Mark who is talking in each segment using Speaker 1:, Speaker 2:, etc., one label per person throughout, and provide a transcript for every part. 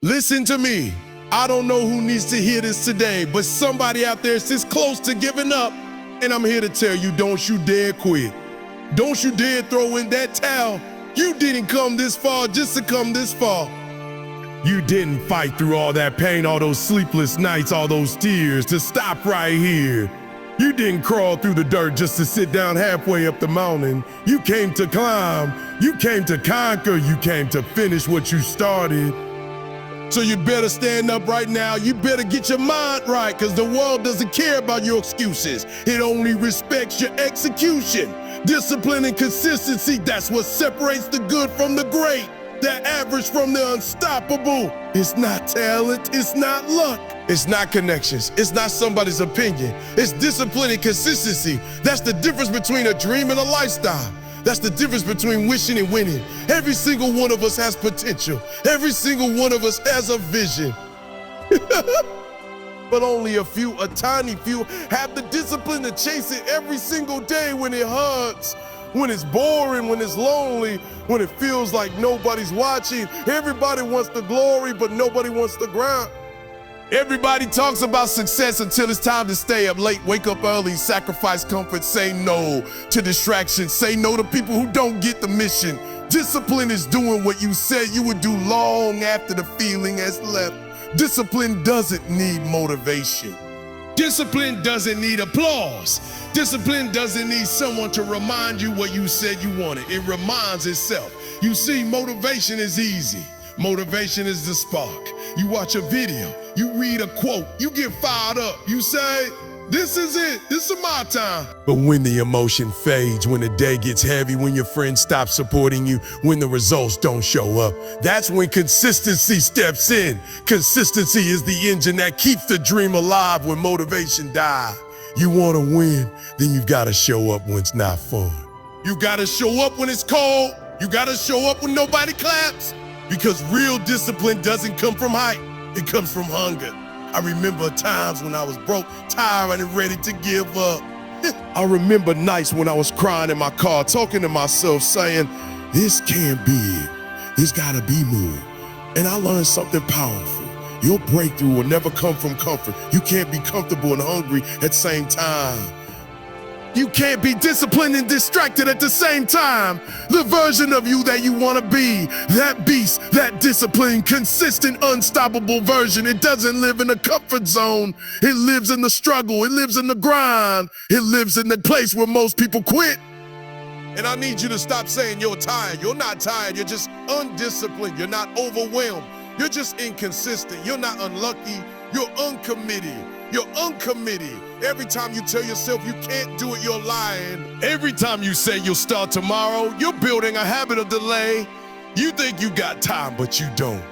Speaker 1: Listen to me. I don't know who needs to hear this today, but somebody out there is this close to giving up, and I'm here to tell you, don't you dare quit. Don't you dare throw in that towel. You didn't come this far just to come this far. You didn't fight through all that pain, all those sleepless nights, all those tears to stop right here. You didn't crawl through the dirt just to sit down halfway up the mountain. You came to climb, you came to conquer, you came to finish what you started. So you better stand up right now. You better get your mind right, because the world doesn't care about your excuses. It only respects your execution. Discipline and consistency, that's what separates the good from the great. The average from the unstoppable. It's not talent, it's not luck. It's not connections, it's not somebody's opinion. It's discipline and consistency. That's the difference between a dream and a lifestyle. That's the difference between wishing and winning. Every single one of us has potential. Every single one of us has a vision. But only a tiny few, have the discipline to chase it every single day when it hurts, when it's boring, when it's lonely, when it feels like nobody's watching. Everybody wants the glory, but nobody wants the grind. Everybody talks about success until it's time to stay up late, wake up early, sacrifice comfort, say no to distractions, say no to people who don't get the mission. Discipline is doing what you said you would do long after the feeling has left. Discipline doesn't need motivation. Discipline doesn't need applause. Discipline doesn't need someone to remind you what you said you wanted. It reminds itself. You see, motivation is easy. Motivation is the spark. You watch a video, you read a quote, you get fired up. You say, this is it, this is my time. But when the emotion fades, when the day gets heavy, when your friends stop supporting you, when the results don't show up, that's when consistency steps in. Consistency is the engine that keeps the dream alive when motivation dies. You want to win, then you've got to show up when it's not fun. You got to show up when it's cold. You got to show up when nobody claps. Because real discipline doesn't come from height, it comes from hunger. I remember times when I was broke, tired, and ready to give up. I remember nights when I was crying in my car, talking to myself, saying, this can't be it. There's gotta be more. And I learned something powerful. Your breakthrough will never come from comfort. You can't be comfortable and hungry at the same time. You can't be disciplined and distracted at the same time. The version of you that you want to be, that beast, that disciplined, consistent, unstoppable version, it doesn't live in a comfort zone. It lives in the struggle. It lives in the grind. It lives in the place where most people quit. And I need you to stop saying you're tired. You're not tired. You're just undisciplined. You're not overwhelmed. You're just inconsistent. You're not unlucky. You're uncommitted. You're uncommitted. Every time you tell yourself you can't do it, you're lying. Every time you say you'll start tomorrow, you're building a habit of delay. You think you got time, but you don't.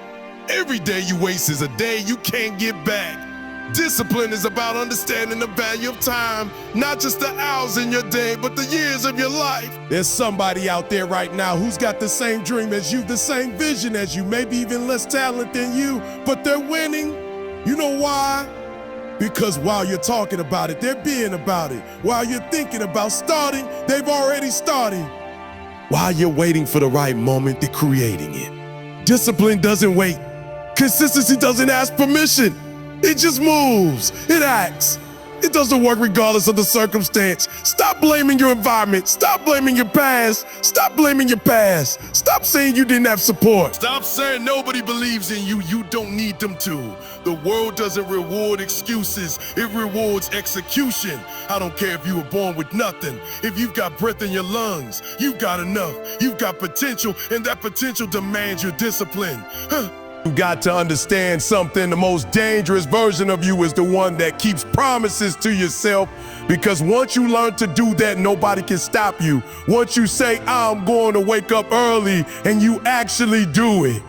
Speaker 1: Every day you waste is a day you can't get back. Discipline is about understanding the value of time, not just the hours in your day, but the years of your life. There's somebody out there right now who's got the same dream as you, the same vision as you, maybe even less talent than you, but they're winning. You know why? Because while you're talking about it, they're being about it. While you're thinking about starting, they've already started. While you're waiting for the right moment, they're creating it. Discipline doesn't wait. Consistency doesn't ask permission. It just moves. It acts. It doesn't work regardless of the circumstance. Stop blaming your environment. Stop blaming your past. Stop blaming your past. Stop saying you didn't have support. Stop saying nobody believes in you. You don't need them to. The world doesn't reward excuses. It rewards execution. I don't care if you were born with nothing. If you've got breath in your lungs, you've got enough. You've got potential, and that potential demands your discipline. You got to understand something. The most dangerous version of you is the one that keeps promises to yourself, because once you learn to do that, nobody can stop you. Once you say, I'm going to wake up early, and you actually do it.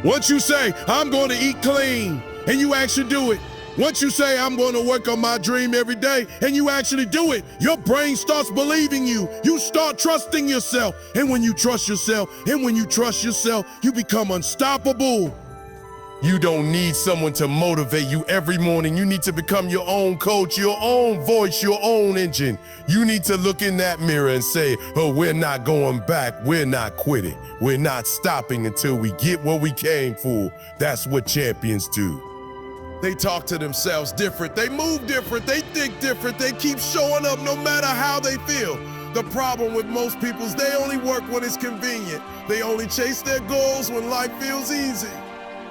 Speaker 1: Once you say, I'm going to eat clean, and you actually do it. Once you say, I'm going to work on my dream every day, and you actually do it, your brain starts believing you. You start trusting yourself. And when you trust yourself, you become unstoppable. You don't need someone to motivate you every morning. You need to become your own coach, your own voice, your own engine. You need to look in that mirror and say, oh, we're not going back. We're not quitting. We're not stopping until we get what we came for. That's what champions do. They talk to themselves different. They move different. They think different. They keep showing up no matter how they feel. The problem with most people is they only work when it's convenient. They only chase their goals when life feels easy.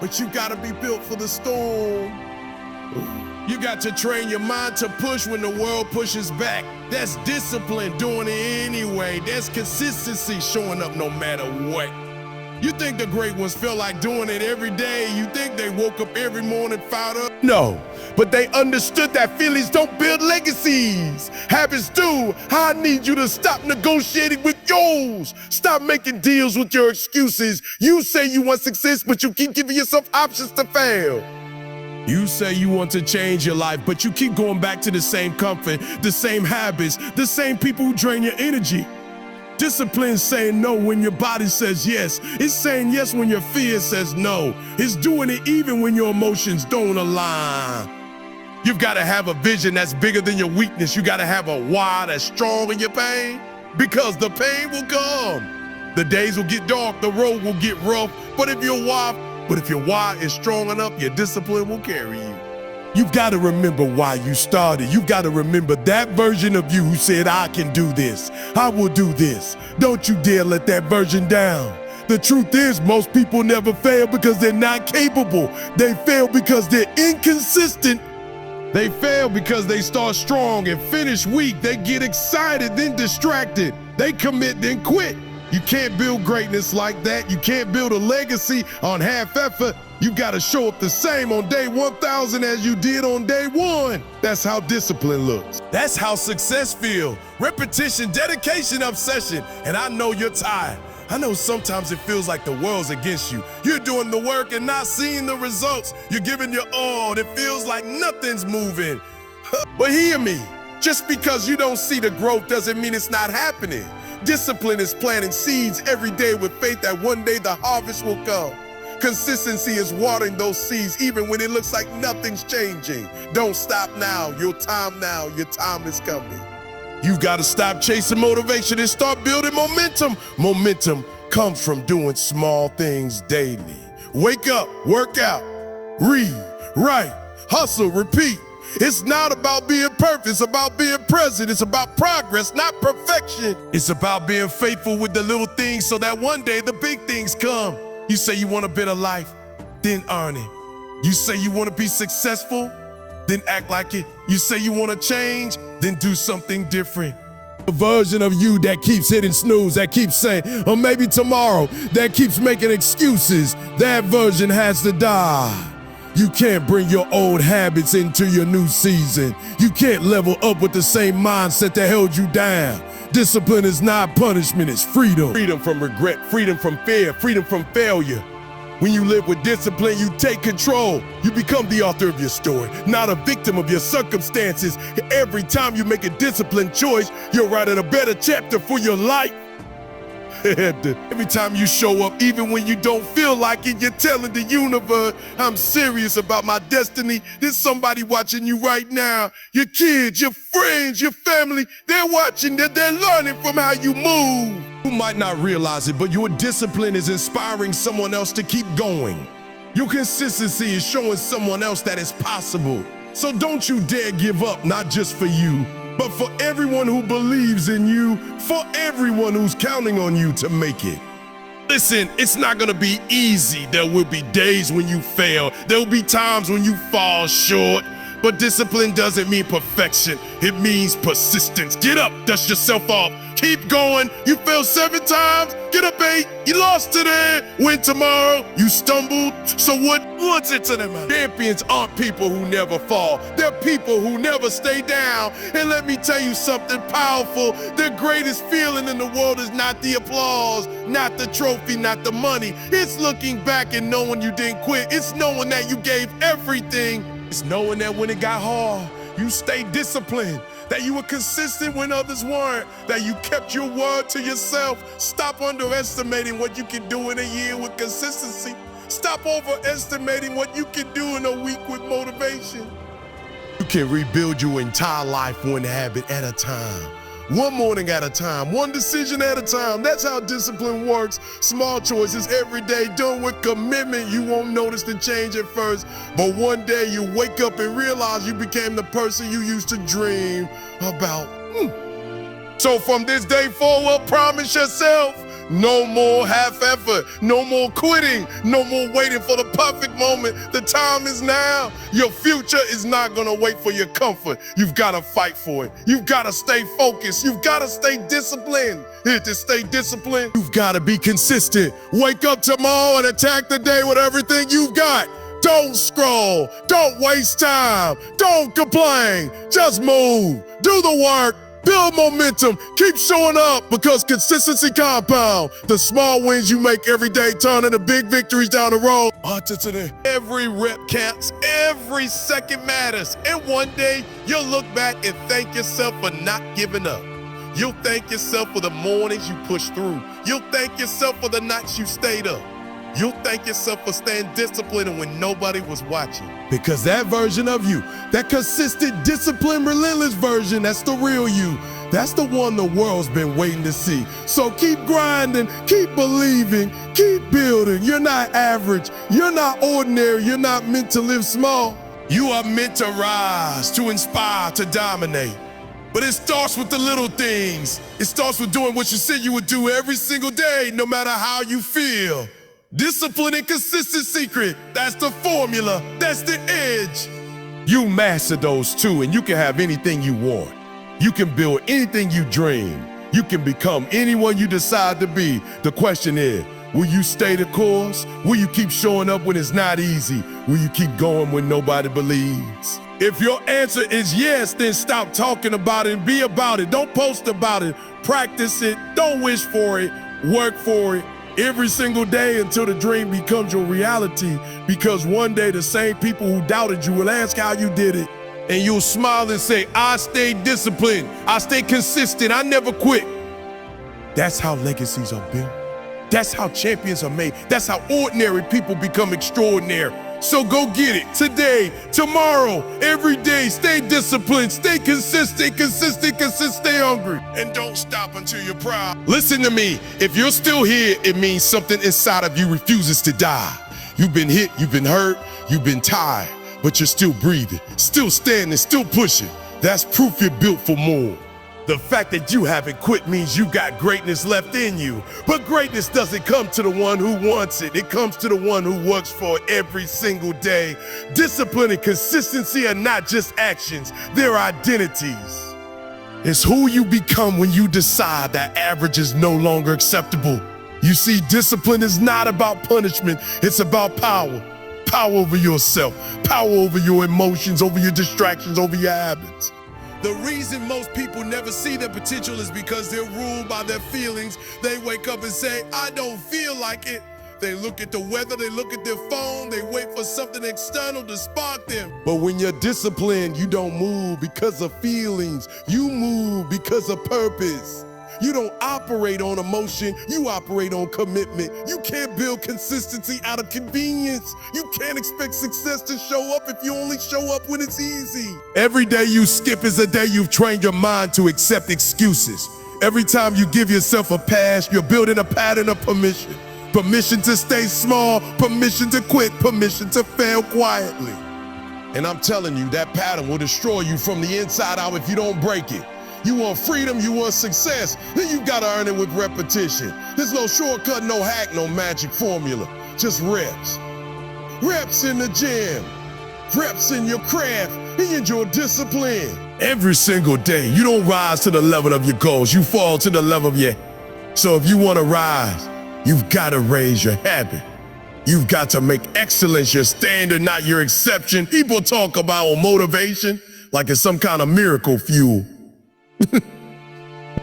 Speaker 1: But you gotta be built for the storm. You got to train your mind to push when the world pushes back. That's discipline, doing it anyway. That's consistency, showing up no matter what. You think the great ones feel like doing it every day? You think they woke up every morning fired up? No, but they understood that feelings don't build legacies. Habits do. I need you to stop negotiating with yours. Stop making deals with your excuses. You say you want success, but you keep giving yourself options to fail. You say you want to change your life, but you keep going back to the same comfort, the same habits, the same people who drain your energy. Discipline is saying no when your body says yes. It's saying yes when your fear says no. It's doing it even when your emotions don't align. You've got to have a vision that's bigger than your weakness. You got to have a why that's strong in your pain, because the pain will come. The days will get dark, the road will get rough, but if your why is strong enough, your discipline will carry you. You've got to remember why you started. You've got to remember that version of you who said, I can do this. I will do this. Don't you dare let that version down. The truth is, most people never fail because they're not capable. They fail because they're inconsistent. They fail because they start strong and finish weak. They get excited, then distracted. They commit, then quit. You can't build greatness like that. You can't build a legacy on half effort. You gotta show up the same on day 1,000 as you did on day one. That's how discipline looks. That's how success feels. Repetition, dedication, obsession. And I know you're tired. I know sometimes it feels like the world's against you. You're doing the work and not seeing the results. You're giving your all and it feels like nothing's moving. But hear me, just because you don't see the growth doesn't mean it's not happening. Discipline is planting seeds every day with faith that one day the harvest will come. Consistency is watering those seeds even when it looks like nothing's changing. Don't stop now. Your time is coming. You've got to stop chasing motivation and start building momentum. Momentum comes from doing small things daily. Wake up, work out, read, write, hustle, repeat. It's not about being perfect, it's about being present. It's about progress, not perfection. It's about being faithful with the little things so that one day the big things come. You say you want a better life, then earn it. You say you want to be successful, then act like it. You say you want to change, then do something different. A version of you that keeps hitting snooze, that keeps saying, or maybe tomorrow, that keeps making excuses, that version has to die. You can't bring your old habits into your new season. You can't level up with the same mindset that held you down. Discipline is not punishment, it's freedom. Freedom from regret, freedom from fear, freedom from failure. When you live with discipline, you take control. You become the author of your story, not a victim of your circumstances. Every time you make a disciplined choice, you're writing a better chapter for your life. Every time you show up, even when you don't feel like it, you're telling the universe, I'm serious about my destiny. There's somebody watching you right now. Your kids, your friends, your family, they're watching, they're learning from how you move. You might not realize it, but your discipline is inspiring someone else to keep going. Your consistency is showing someone else that it's possible. So don't you dare give up, not just for you, but for everyone who believes in you, for everyone who's counting on you to make it. Listen, it's not gonna be easy. There will be days when you fail. There will be times when you fall short. But discipline doesn't mean perfection. It means persistence. Get up, dust yourself off. Keep going. You failed 7 times, get up 8. You lost today, win tomorrow. You stumbled, so what's it to them? Champions aren't people who never fall. They're people who never stay down. And let me tell you something powerful. The greatest feeling in the world is not the applause, not the trophy, not the money. It's looking back and knowing you didn't quit. It's knowing that you gave everything. It's knowing that when it got hard, you stayed disciplined, that you were consistent when others weren't, that you kept your word to yourself. Stop underestimating what you can do in a year with consistency. Stop overestimating what you can do in a week with motivation. You can rebuild your entire life one habit at a time. One morning at a time, one decision at a time. That's how discipline works. Small choices every day, done with commitment. You won't notice the change at first, but one day you wake up and realize you became the person you used to dream about. So from this day forward, promise yourself, no more half effort, no more quitting, no more waiting for the perfect moment. The time is now. Your future is not gonna wait for your comfort. You've gotta fight for it. You've gotta stay focused. You've gotta stay disciplined. Here to stay disciplined, you've gotta be consistent. Wake up tomorrow and attack the day with everything you've got. Don't scroll, don't waste time, don't complain, just move, do the work. Build momentum, keep showing up because consistency compound. The small wins you make every day turn into big victories down the road. Every rep counts, every second matters. And one day you'll look back and thank yourself for not giving up. You'll thank yourself for the mornings you pushed through. You'll thank yourself for the nights you stayed up. You'll thank yourself for staying disciplined when nobody was watching. Because that version of you, that consistent, disciplined, relentless version, that's the real you. That's the one the world's been waiting to see. So keep grinding, keep believing, keep building. You're not average, you're not ordinary, you're not meant to live small. You are meant to rise, to inspire, to dominate. But it starts with the little things. It starts with doing what you said you would do every single day, no matter how you feel. Discipline and consistent secret, that's the formula, that's the edge. You master those two and you can have anything you want. You can build anything you dream. You can become anyone you decide to be. The question is, will you stay the course? Will you keep showing up when it's not easy? Will you keep going when nobody believes? If your answer is yes, then stop talking about it and be about it. Don't post about it, practice it, don't wish for it, work for it. Every single day until the dream becomes your reality, because one day the same people who doubted you will ask how you did it, and you'll smile and say, I stayed disciplined, I stayed consistent, I never quit. That's how legacies are built. That's how champions are made. That's how ordinary people become extraordinary. So go get it today, tomorrow, every day. Stay disciplined, stay consistent, stay hungry. And don't stop until you're proud. Listen to me, if you're still here, it means something inside of you refuses to die. You've been hit, you've been hurt, you've been tired, but you're still breathing, still standing, still pushing. That's proof you're built for more. The fact that you haven't quit means you got greatness left in you. But greatness doesn't come to the one who wants it. It comes to the one who works for it every single day. Discipline and consistency are not just actions, they're identities. It's who you become when you decide that average is no longer acceptable. You see, discipline is not about punishment, it's about power. Power over yourself, power over your emotions, over your distractions, over your habits. The reason most people never see their potential is because they're ruled by their feelings. They wake up and say, I don't feel like it. They look at the weather, they look at their phone, they wait for something external to spark them. But when you're disciplined, you don't move because of feelings. You move because of purpose. You don't operate on emotion, you operate on commitment. You can't build consistency out of convenience. You can't expect success to show up if you only show up when it's easy. Every day you skip is a day you've trained your mind to accept excuses. Every time you give yourself a pass, you're building a pattern of permission. Permission to stay small, permission to quit, permission to fail quietly. And I'm telling you, that pattern will destroy you from the inside out if you don't break it. You want freedom, you want success, then you gotta earn it with repetition. There's no shortcut, no hack, no magic formula, just reps. Reps in the gym, reps in your craft, and your discipline. Every single day, you don't rise to the level of your goals, you fall to the level of your. So if you wanna rise, you've gotta raise your habit. You've got to make excellence your standard, not your exception. People talk about motivation like it's some kind of miracle fuel.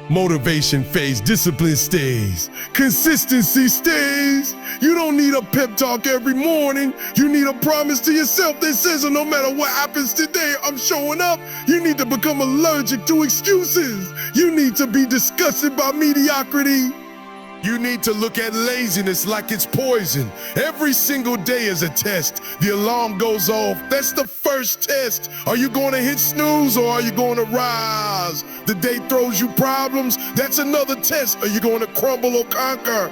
Speaker 1: Motivation fades, discipline stays, consistency stays. You don't need a pep talk every morning. You need a promise to yourself that says, no matter what happens today, I'm showing up. You need to become allergic to excuses. You need to be disgusted by mediocrity. You need to look at laziness like it's poison. Every single day is a test. The alarm goes off. That's the first test. Are you going to hit snooze or are you going to rise? The day throws you problems. That's another test. Are you going to crumble or conquer?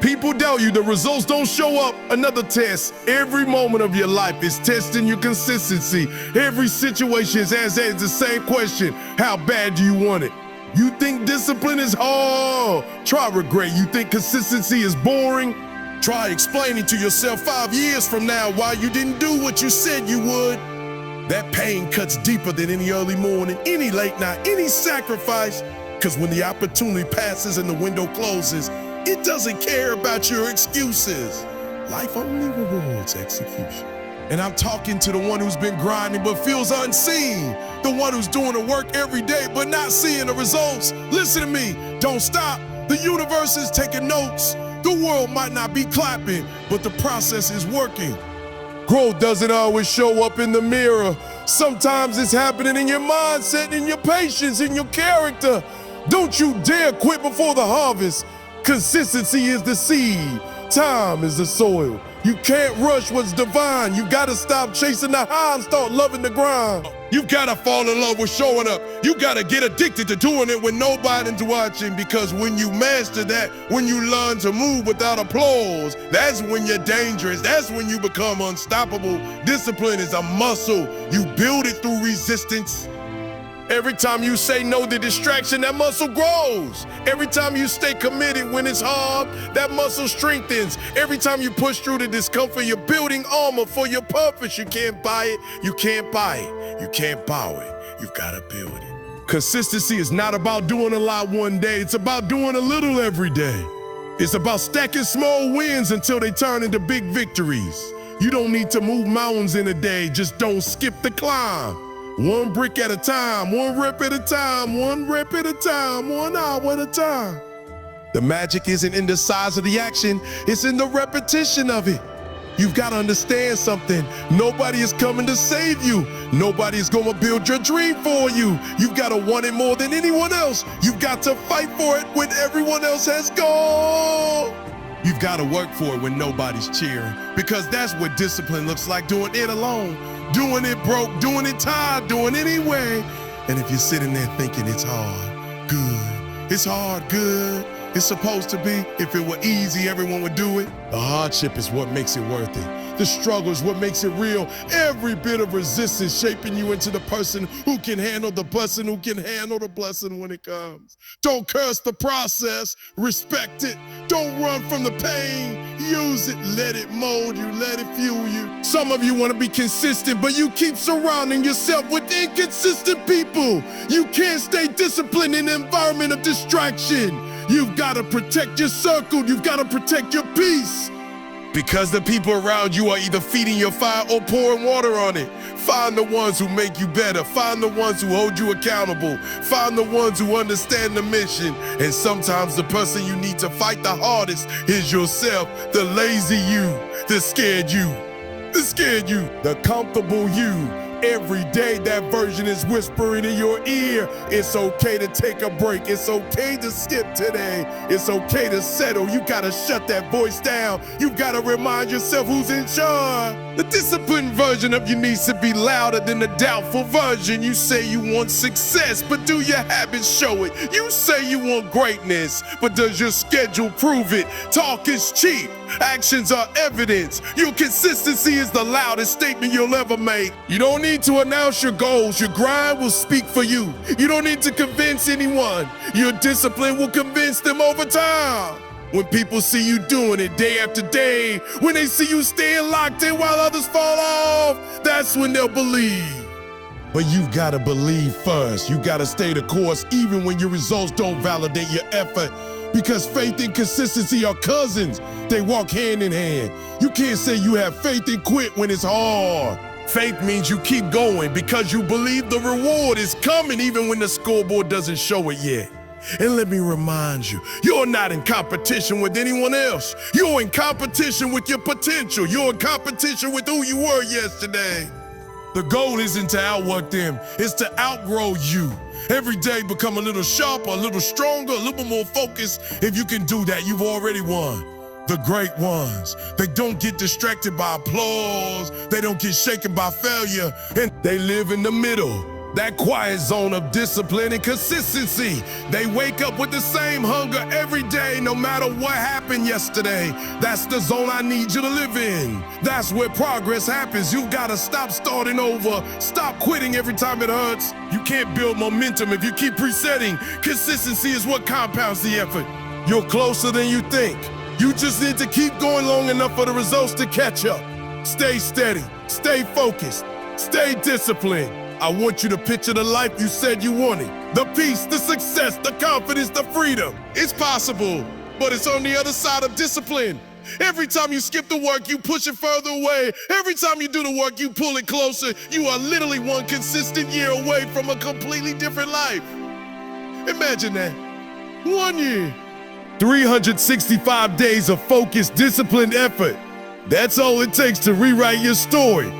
Speaker 1: People doubt you. The results don't show up. Another test. Every moment of your life is testing your consistency. Every situation is answered the same question. How bad do you want it? You think discipline is hard? Try regret. You think consistency is boring? Try explaining to yourself 5 years from now why you didn't do what you said you would. That pain cuts deeper than any early morning, any late night, any sacrifice. Because when the opportunity passes and the window closes, it doesn't care about your excuses. Life only rewards execution. And I'm talking to the one who's been grinding but feels unseen. The one who's doing the work every day but not seeing the results. Listen to me, don't stop. The universe is taking notes. The world might not be clapping, but the process is working. Growth doesn't always show up in the mirror. Sometimes it's happening in your mindset, in your patience, in your character. Don't you dare quit before the harvest. Consistency is the seed. Time is the soil. You can't rush what's divine. You gotta stop chasing the high and start loving the grind. You gotta fall in love with showing up. You gotta get addicted to doing it when nobody's watching, because when you master that, when you learn to move without applause, that's when you're dangerous. That's when you become unstoppable. Discipline is a muscle. You build it through resistance. Every time you say no to distraction, that muscle grows. Every time you stay committed when it's hard, that muscle strengthens. Every time you push through the discomfort, you're building armor for your purpose. You can't buy it, you can't buy it, you can't bow it, you've gotta build it. Consistency is not about doing a lot one day, it's about doing a little every day. It's about stacking small wins until they turn into big victories. You don't need to move mountains in a day, just don't skip the climb. One brick at a time, one rep at a time, one rep at a time, 1 hour at a time. The magic isn't in the size of the action, it's in the repetition of it. You've got to understand something. Nobody is coming to save you. Nobody's going to build your dream for you. You've got to want it more than anyone else. You've got to fight for it when everyone else has gone. You've got to work for it when nobody's cheering, because that's what discipline looks like, doing it alone. Doing it broke, doing it tired, doing it anyway. And if you're sitting there thinking it's hard, good. It's hard, good. It's supposed to be. If it were easy, everyone would do it. The hardship is what makes it worth it. The struggle is what makes it real. Every bit of resistance shaping you into the person who can handle the blessing, who can handle the blessing when it comes. Don't curse the process, respect it. Don't run from the pain, use it, let it mold you, let it fuel you. Some of you want to be consistent, but you keep surrounding yourself with inconsistent people. You can't stay disciplined in an environment of distraction. You've got to protect your circle, you've got to protect your peace. Because the people around you are either feeding your fire or pouring water on it. Find the ones who make you better. Find the ones who hold you accountable. Find the ones who understand the mission. And sometimes the person you need to fight the hardest is yourself. The lazy you, the scared you, the comfortable you. Every day that version is whispering in your ear. It's okay to take a break. It's okay to skip today. It's okay to settle. You gotta shut that voice down. You gotta remind yourself who's in charge. The disciplined version of you needs to be louder than the doubtful version. You say you want success, but do your habits show it? You say you want greatness, but does your schedule prove it? Talk is cheap. Actions are evidence. Your consistency is the loudest statement you'll ever make. You don't need to announce your goals. Your grind will speak for you. You don't need to convince anyone. Your discipline will convince them over time. When people see you doing it day after day, when they see you staying locked in while others fall off, that's when they'll believe. But you've got to believe first. You got to stay the course even when your results don't validate your effort. Because faith and consistency are cousins. They walk hand in hand. You can't say you have faith and quit when it's hard. Faith means you keep going because you believe the reward is coming even when the scoreboard doesn't show it yet. And let me remind you, you're not in competition with anyone else. You're in competition with your potential. You're in competition with who you were yesterday. The goal isn't to outwork them, it's to outgrow you. Every day become a little sharper, a little stronger, a little more focused. If you can do that, you've already won. The great ones, they don't get distracted by applause, they don't get shaken by failure, and they live in the middle. That quiet zone of discipline and consistency. They wake up with the same hunger every day, no matter what happened yesterday. That's the zone I need you to live in. That's where progress happens. You've got to stop starting over. Stop quitting every time it hurts. You can't build momentum if you keep resetting. Consistency is what compounds the effort. You're closer than you think. You just need to keep going long enough for the results to catch up. Stay steady, stay focused, stay disciplined. I want you to picture the life you said you wanted. The peace, the success, the confidence, the freedom. It's possible, but it's on the other side of discipline. Every time you skip the work, you push it further away. Every time you do the work, you pull it closer. You are literally one consistent year away from a completely different life. Imagine that. 1 year. 365 days of focused, disciplined effort. That's all it takes to rewrite your story.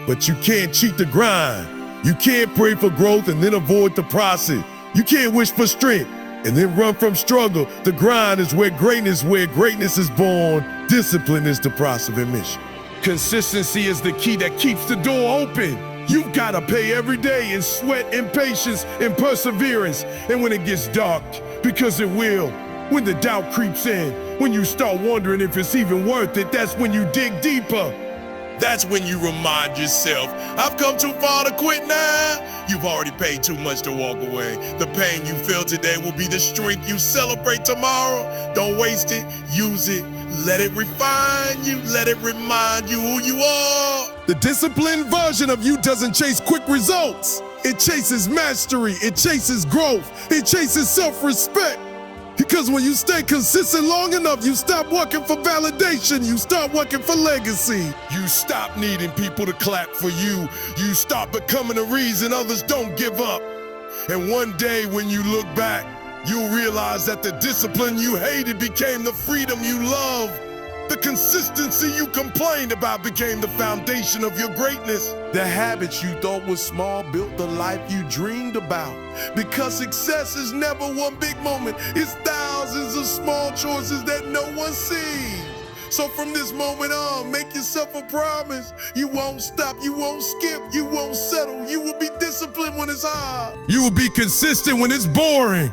Speaker 1: But you can't cheat the grind. You can't pray for growth and then avoid the process. You can't wish for strength and then run from struggle. The grind is where greatness is born. Discipline is the process of admission. Consistency is the key that keeps the door open. You've got to pay every day in sweat and patience and perseverance. And when it gets dark, because it will, when the doubt creeps in, when you start wondering if it's even worth it, that's when you dig deeper. That's when you remind yourself, I've come too far to quit now. You've already paid too much to walk away. The pain you feel today will be the strength you celebrate tomorrow. Don't waste it, use it. Let it refine you, let it remind you who you are. The disciplined version of you doesn't chase quick results. It chases mastery, it chases growth, it chases self-respect. Because when you stay consistent long enough, you stop working for validation, you start working for legacy. You stop needing people to clap for you. You stop becoming a reason others don't give up. And one day when you look back, you'll realize that the discipline you hated became the freedom you love. The consistency you complained about became the foundation of your greatness. The habits you thought were small built the life you dreamed about. Because success is never one big moment. It's thousands of small choices that no one sees. So from this moment on, make yourself a promise. You won't stop, you won't skip, you won't settle. You will be disciplined when it's hard. You will be consistent when it's boring.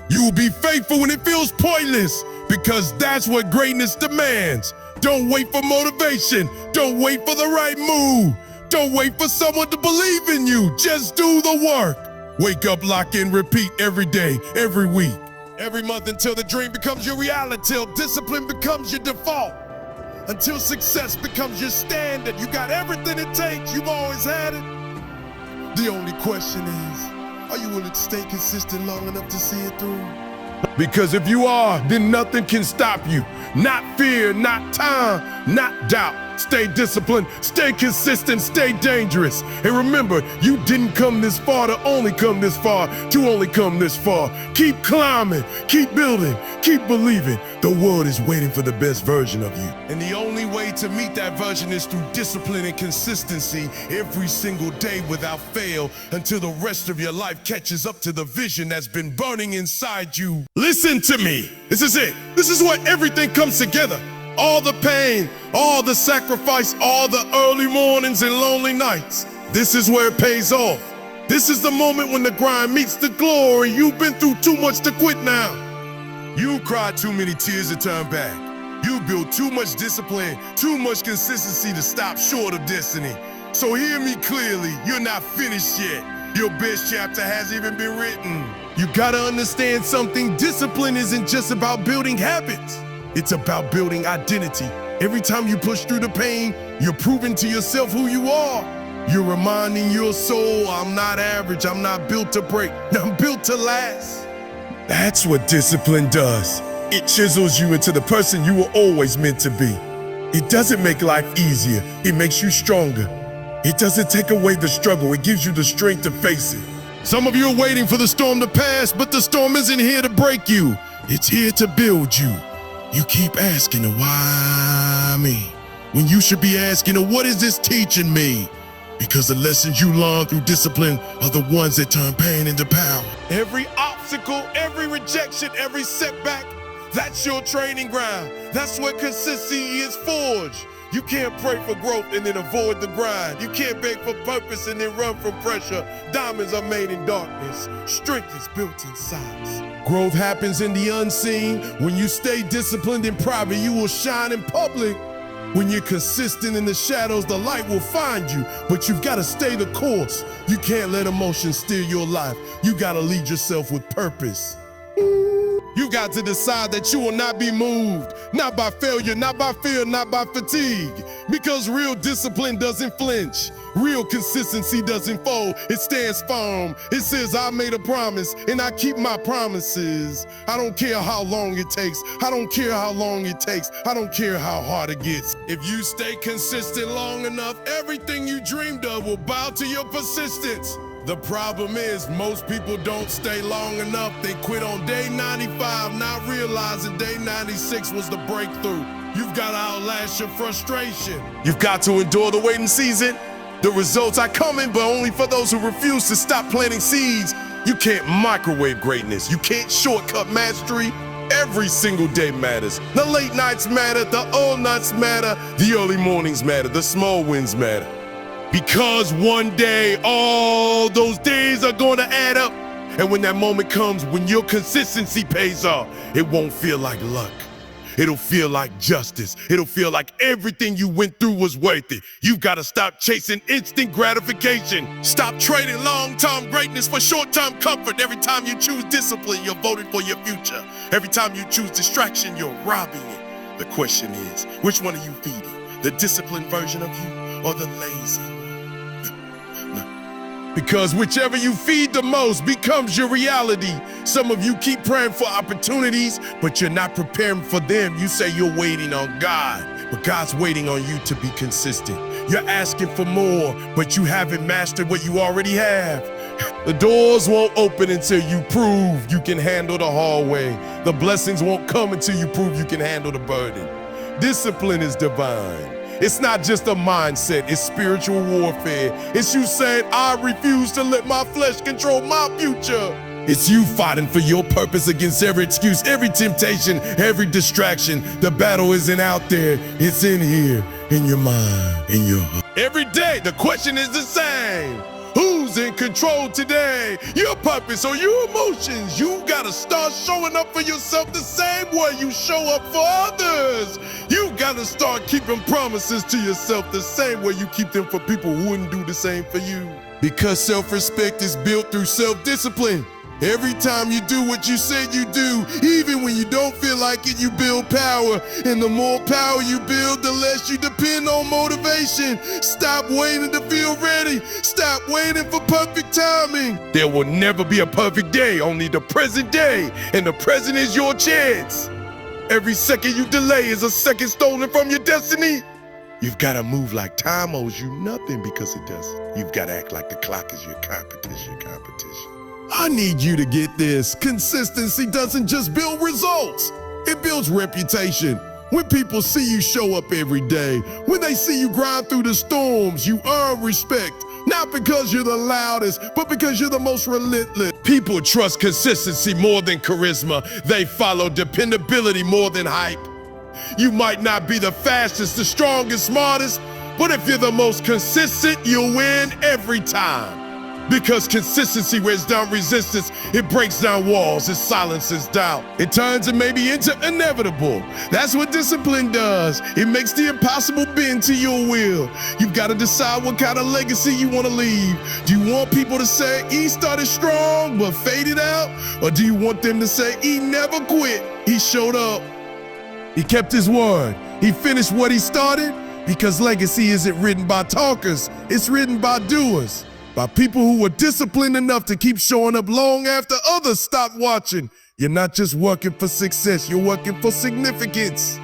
Speaker 1: You will be faithful when it feels pointless. Because that's what greatness demands. Don't wait for motivation. Don't wait for the right move. Don't wait for someone to believe in you. Just do the work. Wake up, lock in, repeat every day, every week, every month until the dream becomes your reality, till discipline becomes your default, until success becomes your standard. You got everything it takes. You've always had it. The only question is, are you willing to stay consistent long enough to see it through? Because if you are, then nothing can stop you. Not fear, not time, not doubt. Stay disciplined, stay consistent, stay dangerous. And remember, you didn't come this far to only come this far, to only come this far. Keep climbing, keep building, keep believing. The world is waiting for the best version of you. And the only way to meet that version is through discipline and consistency every single day without fail, until the rest of your life catches up to the vision that's been burning inside you. Listen to me. This is it. This is where everything comes together. All the pain, all the sacrifice, all the early mornings and lonely nights. This is where it pays off. This is the moment when the grind meets the glory. You've been through too much to quit now. You cried too many tears to turn back. You built too much discipline, too much consistency to stop short of destiny. So hear me clearly, you're not finished yet. Your best chapter hasn't even been written. You gotta understand something. Discipline isn't just about building habits. It's about building identity. Every time you push through the pain, you're proving to yourself who you are. You're reminding your soul, I'm not average, I'm not built to break, I'm built to last. That's what discipline does. It chisels you into the person you were always meant to be. It doesn't make life easier, it makes you stronger. It doesn't take away the struggle, it gives you the strength to face it. Some of you are waiting for the storm to pass, but the storm isn't here to break you. It's here to build you. You keep asking, why me? When you should be asking, what is this teaching me? Because the lessons you learn through discipline are the ones that turn pain into power. Every obstacle, every rejection, every setback, that's your training ground. That's where consistency is forged. You can't pray for growth and then avoid the grind. You can't beg for purpose and then run from pressure. Diamonds are made in darkness. Strength is built in silence. Growth happens in the unseen. When you stay disciplined in private, you will shine in public. When you're consistent in the shadows, the light will find you, but you've got to stay the course. You can't let emotions steer your life. You got to lead yourself with purpose. You got to decide that you will not be moved, not by failure, not by fear, not by fatigue, because real discipline doesn't flinch. Real consistency doesn't fold, it stands firm. It says, I made a promise and I keep my promises. I don't care how long it takes. I don't care how long it takes. I don't care how hard it gets. If you stay consistent long enough, everything you dreamed of will bow to your persistence. The problem is most people don't stay long enough. They quit on day 95, not realizing day 96 was the breakthrough. You've got to outlast your frustration. You've got to endure the waiting season. The results are coming, but only for those who refuse to stop planting seeds. You can't microwave greatness. You can't shortcut mastery. Every single day matters. The late nights matter, the all nights matter, the early mornings matter, the small wins matter. Because one day, all those days are going to add up. And when that moment comes, when your consistency pays off, it won't feel like luck. It'll feel like justice. It'll feel like everything you went through was worth it. You've got to stop chasing instant gratification. Stop trading long-term greatness for short-term comfort. Every time you choose discipline, you're voting for your future. Every time you choose distraction, you're robbing it. The question is, which one are you feeding? The disciplined version of you or the lazy one? Because whichever you feed the most becomes your reality. Some of you keep praying for opportunities, but you're not preparing for them. You say you're waiting on God, but God's waiting on you to be consistent. You're asking for more, but you haven't mastered what you already have. The doors won't open until you prove you can handle the hallway. The blessings won't come until you prove you can handle the burden. Discipline is divine. It's not just a mindset, it's spiritual warfare. It's you saying, I refuse to let my flesh control my future. It's you fighting for your purpose against every excuse, every temptation, every distraction. The battle isn't out there, it's in here, in your mind, in your heart. Every day, the question is the same. Who's in control today? Your purpose or your emotions? You gotta start showing up for yourself the same way you show up for others. You gotta start keeping promises to yourself the same way you keep them for people who wouldn't do the same for you. Because self-respect is built through self-discipline. Every time you do what you said you do, even when you don't feel like it, you build power. And the more power you build, the less you depend on motivation. Stop waiting to feel ready. Stop waiting for perfect timing. There will never be a perfect day, only the present day. And the present is your chance. Every second you delay is a second stolen from your destiny. You've got to move like time owes you nothing because it doesn't. You've got to act like the clock is your competition. I need you to get this. Consistency doesn't just build results. It builds reputation. When people see you show up every day, when they see you grind through the storms, you earn respect. Not because you're the loudest, but because you're the most relentless. People trust consistency more than charisma. They follow dependability more than hype. You might not be the fastest, the strongest, smartest, but if you're the most consistent, you'll win every time. Because consistency wears down resistance, it breaks down walls, it silences doubt. It turns it maybe into inevitable. That's what discipline does. It makes the impossible bend to your will. You've got to decide what kind of legacy you want to leave. Do you want people to say, he started strong but faded out? Or do you want them to say, he never quit, he showed up? He kept his word. He finished what he started. Because legacy isn't written by talkers, it's written by doers. By people who were disciplined enough to keep showing up long after others stopped watching. You're not just working for success, you're working for significance.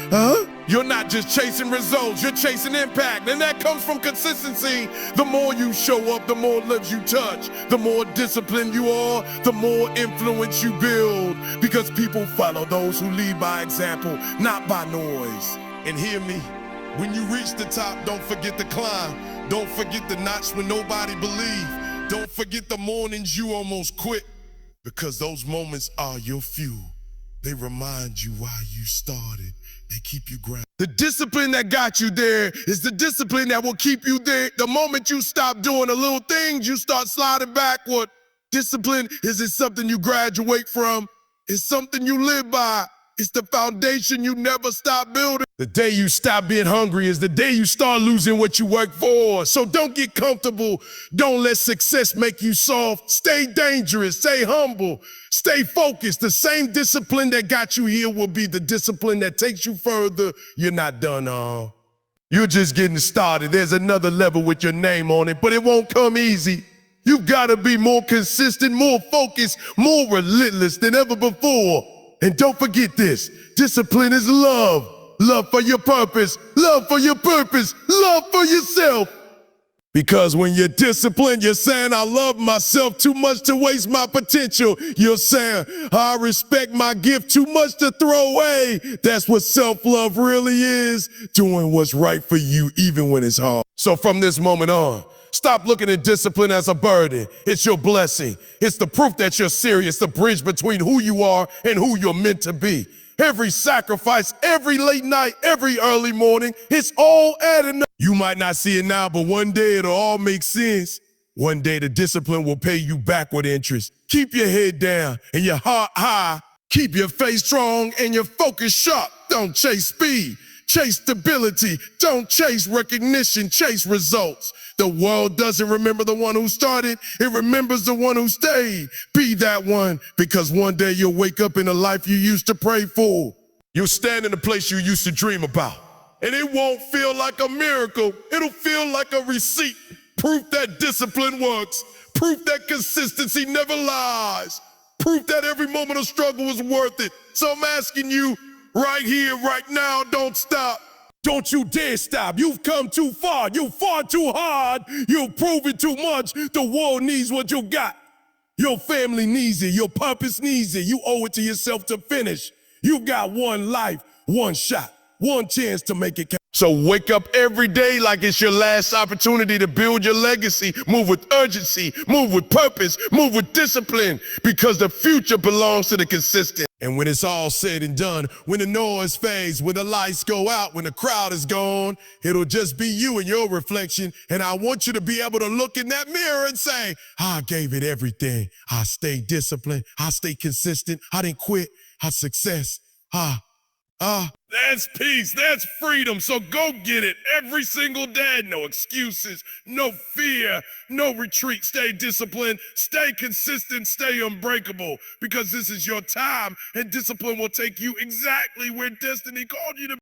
Speaker 1: Huh? You're not just chasing results, you're chasing impact, and that comes from consistency. The more you show up, the more lives you touch. The more disciplined you are, the more influence you build. Because people follow those who lead by example, not by noise. And hear me, when you reach the top, don't forget to climb. Don't forget the nights when nobody believed. Don't forget the mornings you almost quit. Because those moments are your fuel. They remind you why you started. They keep you grounded. The discipline that got you there is the discipline that will keep you there. The moment you stop doing the little things, you start sliding backward. Discipline isn't something you graduate from. It's something you live by. It's the foundation you never stop building. The day you stop being hungry is the day you start losing what you work for. So don't get comfortable. Don't let success make you soft. Stay dangerous. Stay humble. Stay focused. The same discipline that got you here will be the discipline that takes you further. You're not done. You're just getting started. There's another level with your name on it, but it won't come easy. You've got to be more consistent, more focused, more relentless than ever before. And don't forget this, discipline is love. Love for your purpose, love for your purpose, love for yourself. Because when you're disciplined, you're saying, I love myself too much to waste my potential. You're saying, I respect my gift too much to throw away. That's what self-love really is, doing what's right for you even when it's hard. So from this moment on, stop looking at discipline as a burden. It's your blessing. It's the proof that you're serious, the bridge between who you are and who you're meant to be. Every sacrifice, every late night, every early morning, it's all adding up. You might not see it now, but one day it'll all make sense. One day the discipline will pay you back with interest. Keep your head down and your heart high. Keep your face strong and your focus sharp. Don't chase speed. Chase stability. Don't chase recognition. Chase results. The world doesn't remember the one who started. It remembers the one who stayed. Be that one, because one day you'll wake up in the life you used to pray for. You'll stand in the place you used to dream about. And it won't feel like a miracle. It'll feel like a receipt. Proof that discipline works. Proof that consistency never lies. Proof that every moment of struggle is worth it. So I'm asking you, right here, right now, don't stop. Don't you dare stop. You've come too far. You've fought too hard. You've proven too much. The world needs what you got. Your family needs it. Your purpose needs it. You owe it to yourself to finish. You got one life, one shot, one chance to make it count. So wake up every day like it's your last opportunity to build your legacy. Move with urgency, move with purpose, move with discipline, because the future belongs to the consistent. And when it's all said and done, when the noise fades, when the lights go out, when the crowd is gone, it'll just be you and your reflection. And I want you to be able to look in that mirror and say, I gave it everything. I stayed disciplined. I stayed consistent. I didn't quit. I success. That's peace, that's freedom, so go get it every single day. No excuses, no fear, no retreat. Stay disciplined, stay consistent, stay unbreakable, because this is your time, and discipline will take you exactly where destiny called you to be.